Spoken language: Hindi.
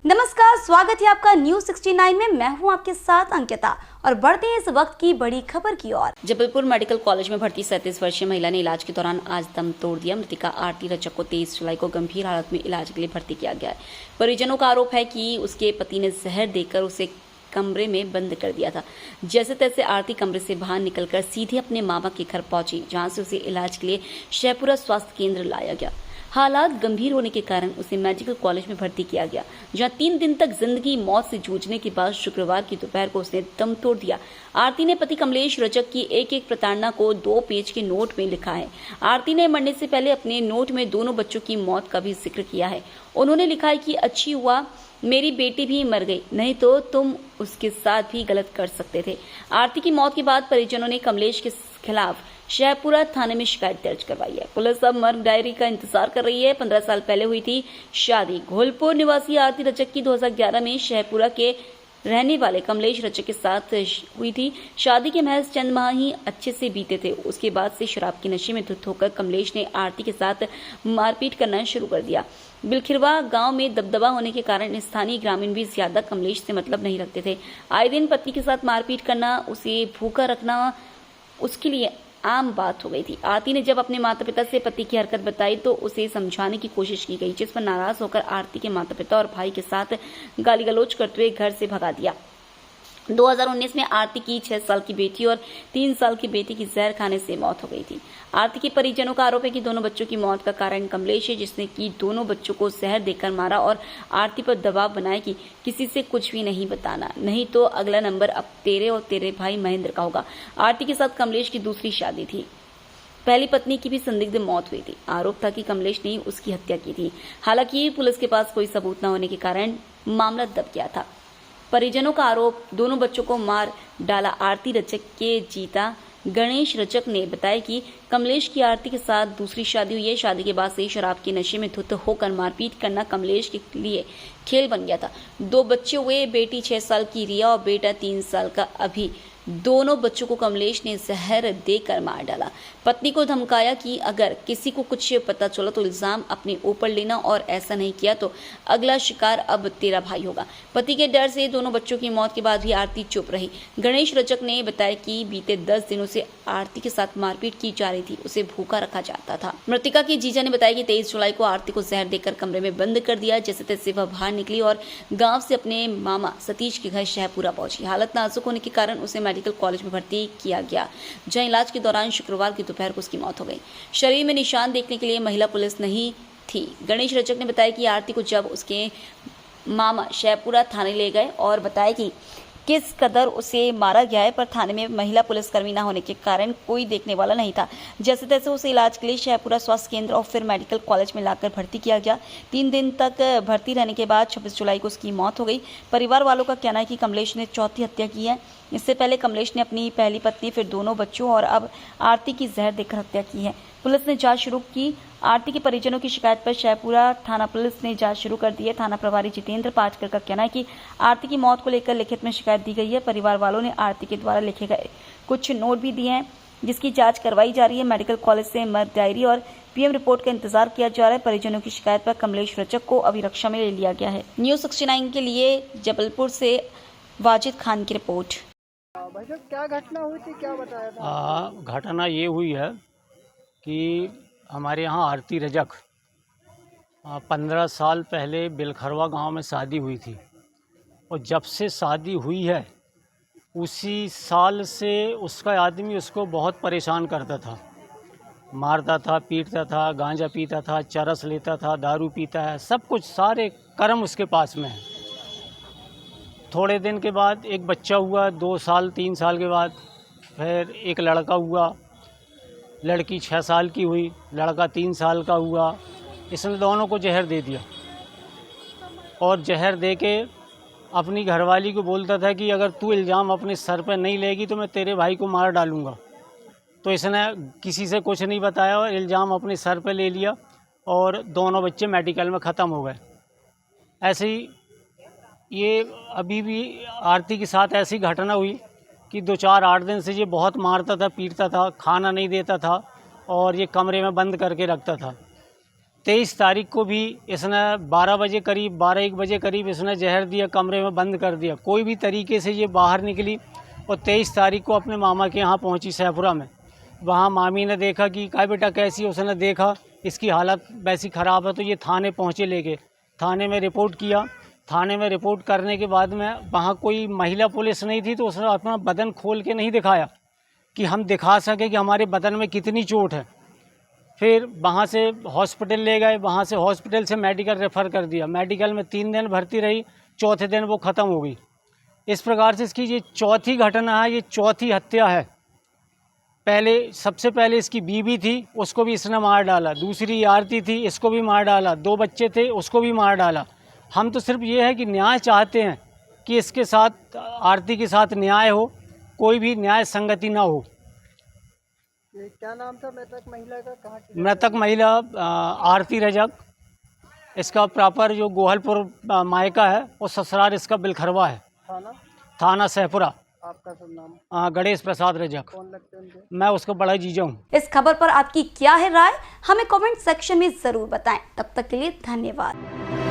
नमस्कार, स्वागत है आपका न्यूज 69 में। मैं हूं आपके साथ अंकिता और बढ़ते हैं इस वक्त की बड़ी खबर की ओर। जबलपुर मेडिकल कॉलेज में भर्ती 37 वर्षीय महिला ने इलाज के दौरान आज दम तोड़ दिया। मृतका आरती रजक को 23 जुलाई को गंभीर हालत में इलाज के लिए भर्ती किया गया है। परिजनों का आरोप है कि उसके पति ने जहर देकर उसे कमरे में बंद कर दिया था। जैसे तैसे आरती कमरे से बाहर निकलकर सीधे अपने मामा के घर पहुंची, जहां से उसे इलाज के लिए शहपुरा स्वास्थ्य केंद्र लाया गया। हालात गंभीर होने के कारण उसे मेडिकल कॉलेज में भर्ती किया गया, जहां 3 दिन तक जिंदगी मौत से जूझने के बाद शुक्रवार की दोपहर को उसने दम तोड़ दिया। आरती ने पति कमलेश रजक की एक प्रताड़ना को 2 पेज के नोट में लिखा है। आरती ने मरने से पहले अपने नोट में दोनों बच्चों की मौत का भी जिक्र किया है। उन्होंने लिखा है कि अच्छी हुआ मेरी बेटी भी मर गई, नहीं तो तुम उसके साथ भी गलत कर सकते थे। आरती की मौत के बाद परिजनों ने कमलेश के खिलाफ शहपुरा थाने में शिकायत दर्ज करवाई है। पुलिस अब मर्ग डायरी का इंतजार कर रही है। 15 साल पहले हुई थी शादी। घोलपुर निवासी आरती रजक की 2011 में शहपुरा के रहने वाले कमलेश रजक के साथ हुई थी। शादी के महज चंद माह ही अच्छे से बीते थे। उसके बाद से शराब के नशे में धुत होकर कमलेश ने आरती के साथ मारपीट करना शुरू कर दिया। बिलखिरवा गांव में दबदबा होने के कारण स्थानीय ग्रामीण भी ज्यादा कमलेश से मतलब नहीं रखते थे। आए दिन पत्नी के साथ मारपीट करना, उसे भूखा रखना उसके लिए आम बात हो गई थी। आरती ने जब अपने माता पिता से पति की हरकत बताई तो उसे समझाने की कोशिश की गई, जिस पर नाराज होकर आरती के माता पिता और भाई के साथ गाली गलौज करते हुए घर से भगा दिया। 2019 में आरती की 6 साल की बेटी और 3 साल की बेटी की जहर खाने से मौत हो गई थी। आरती के परिजनों का आरोप है कि दोनों बच्चों की मौत का कारण कमलेश है, जिसने की दोनों बच्चों को जहर देकर मारा और आरती पर दबाव बनाया कि किसी से कुछ भी नहीं बताना, नहीं तो अगला नंबर अब तेरे और तेरे भाई महेंद्र का होगा। आरती के साथ कमलेश की दूसरी शादी थी। पहली पत्नी की भी संदिग्ध मौत हुई थी। आरोप था कि कमलेश ने उसकी हत्या की थी। हालांकि पुलिस के पास कोई सबूत न होने के कारण मामला दब गया था। परिजनों का आरोप, दोनों बच्चों को मार डाला। आरती रजक के जीता गणेश रजक ने बताया कि कमलेश की आरती के साथ दूसरी शादी हुई है। शादी के बाद से शराब के नशे में धुत होकर मारपीट करना कमलेश के लिए खेल बन गया था। 2 बच्चे हुए, बेटी 6 साल की रिया और बेटा 3 साल का अभी। दोनों बच्चों को कमलेश ने जहर देकर मार डाला। पत्नी को धमकाया कि अगर किसी को कुछ पता चला तो इल्जाम अपने ऊपर लेना और ऐसा नहीं किया तो अगला शिकार अब तेरा भाई होगा। पति के डर से दोनों बच्चों की मौत के बाद भी आरती चुप रही। गणेश रजक ने बताया कि बीते 10 दिनों से आरती के साथ मारपीट की जा रही थी, उसे भूखा रखा जाता था। मृतका की जीजा ने बताया कि 23 जुलाई को आरती को जहर देकर कमरे में बंद कर दिया। जैसे तैसे वह बाहर निकली और गाँव से अपने मामा सतीश के घर शहपुरा पहुंची। हालत नाजुक होने के कारण उसे मेडिकल कॉलेज में भर्ती किया गया, जहां इलाज के दौरान शुक्रवार की दोपहर को उसकी मौत हो गई। शरीर में निशान देखने के लिए महिला पुलिस नहीं थी। गणेश रजक ने बताया कि आरती को जब उसके मामा शहपुरा थाने ले गए और बताया कि किस कदर उसे मारा गया है, पर थाने में महिला पुलिसकर्मी न होने के कारण कोई देखने वाला नहीं था। जैसे तैसे उसे इलाज के लिए शहपुरा स्वास्थ्य केंद्र और फिर मेडिकल कॉलेज में लाकर भर्ती किया गया। 3 दिन तक भर्ती रहने के बाद 26 जुलाई को उसकी मौत हो गई। परिवार वालों का कहना है कि कमलेश ने चौथी हत्या की है। इससे पहले कमलेश ने अपनी पहली पत्नी, फिर दोनों बच्चों और अब आरती की जहर देकर हत्या की है। पुलिस ने जांच शुरू की। आरती के परिजनों की शिकायत पर शहपुरा थाना पुलिस ने जांच शुरू कर दी है। थाना प्रभारी जितेंद्र पाटकर का कहना है कि आरती की मौत को लेकर लिखित में शिकायत दी गई है। परिवार वालों ने आरती के द्वारा लिखे गए कुछ नोट भी दिए हैं, जिसकी जांच करवाई जा रही है। मेडिकल कॉलेज से मर्ग डायरी और पीएम रिपोर्ट का इंतजार किया जा रहा है। परिजनों की शिकायत पर कमलेश रजक को अभिरक्षा में ले लिया गया है। न्यूज 69 के लिए जबलपुर से वाजिद खान की रिपोर्ट। भाई साहब, क्या घटना हुई थी, क्या बताया था? घटना ये हुई है कि हमारे यहाँ आरती रजक 15 साल पहले बिलखरवा गांव में शादी हुई थी और जब से शादी हुई है उसी साल से उसका आदमी उसको बहुत परेशान करता था, मारता था, पीटता था, गांजा पीता था, चरस लेता था, दारू पीता है, सब कुछ सारे कर्म उसके पास में है। थोड़े दिन के बाद एक बच्चा हुआ, 2 साल 3 साल के बाद फिर एक लड़का हुआ। लड़की 6 साल की हुई, लड़का 3 साल का हुआ। इसने दोनों को जहर दे दिया और जहर दे के अपनी घरवाली को बोलता था कि अगर तू इल्ज़ाम अपने सर पर नहीं लेगी तो मैं तेरे भाई को मार डालूँगा। तो इसने किसी से कुछ नहीं बताया और इल्ज़ाम अपने सर पर ले लिया और दोनों बच्चे मेडिकल में ख़त्म हो गए। ऐसे ही ये अभी भी आरती के साथ ऐसी घटना हुई कि 2-4-8 दिन से ये बहुत मारता था, पीटता था, खाना नहीं देता था और ये कमरे में बंद करके रखता था। 23 तारीख को भी इसने 12 बजे करीब 12-1 बजे करीब इसने जहर दिया, कमरे में बंद कर दिया। कोई भी तरीके से ये बाहर निकली और 23 तारीख को अपने मामा के यहाँ पहुँची सैफुरा में। वहाँ मामी ने देखा कि क्या बेटा कैसी, उसने देखा इसकी हालत वैसी ख़राब है तो ये थाने पहुँचे लेके। थाने में रिपोर्ट किया। थाने में रिपोर्ट करने के बाद में वहाँ कोई महिला पुलिस नहीं थी तो उसने अपना बदन खोल के नहीं दिखाया कि हम दिखा सके कि हमारे बदन में कितनी चोट है। फिर वहाँ से हॉस्पिटल ले गए, वहाँ से हॉस्पिटल से मेडिकल रेफ़र कर दिया। मेडिकल में 3 दिन भर्ती रही, चौथे दिन वो ख़त्म हो गई। इस प्रकार से इसकी ये चौथी घटना है, ये चौथी हत्या है। सबसे पहले इसकी बीवी थी, उसको भी इसने मार डाला। दूसरी आरती थी, इसको भी मार डाला। 2 बच्चे थे, उसको भी मार डाला। हम तो सिर्फ ये है कि न्याय चाहते हैं कि इसके साथ, आरती के साथ न्याय हो, कोई भी न्याय संगति ना हो। ये क्या नाम था मृतक महिला का, कहाँ की? मृतक महिला आरती रजक, इसका प्रॉपर जो गोहलपुर मायका है और ससुराल इसका बिलखरवा है, थाना सैफुरा। आपका सब नाम? गणेश प्रसाद रजक। कौन लगते हैं उनके? मैं उसका बड़ा जीजा हूँ। इस खबर पर आपकी क्या है राय, हमें कमेंट सेक्शन में जरूर बताएं। तब तक के लिए धन्यवाद।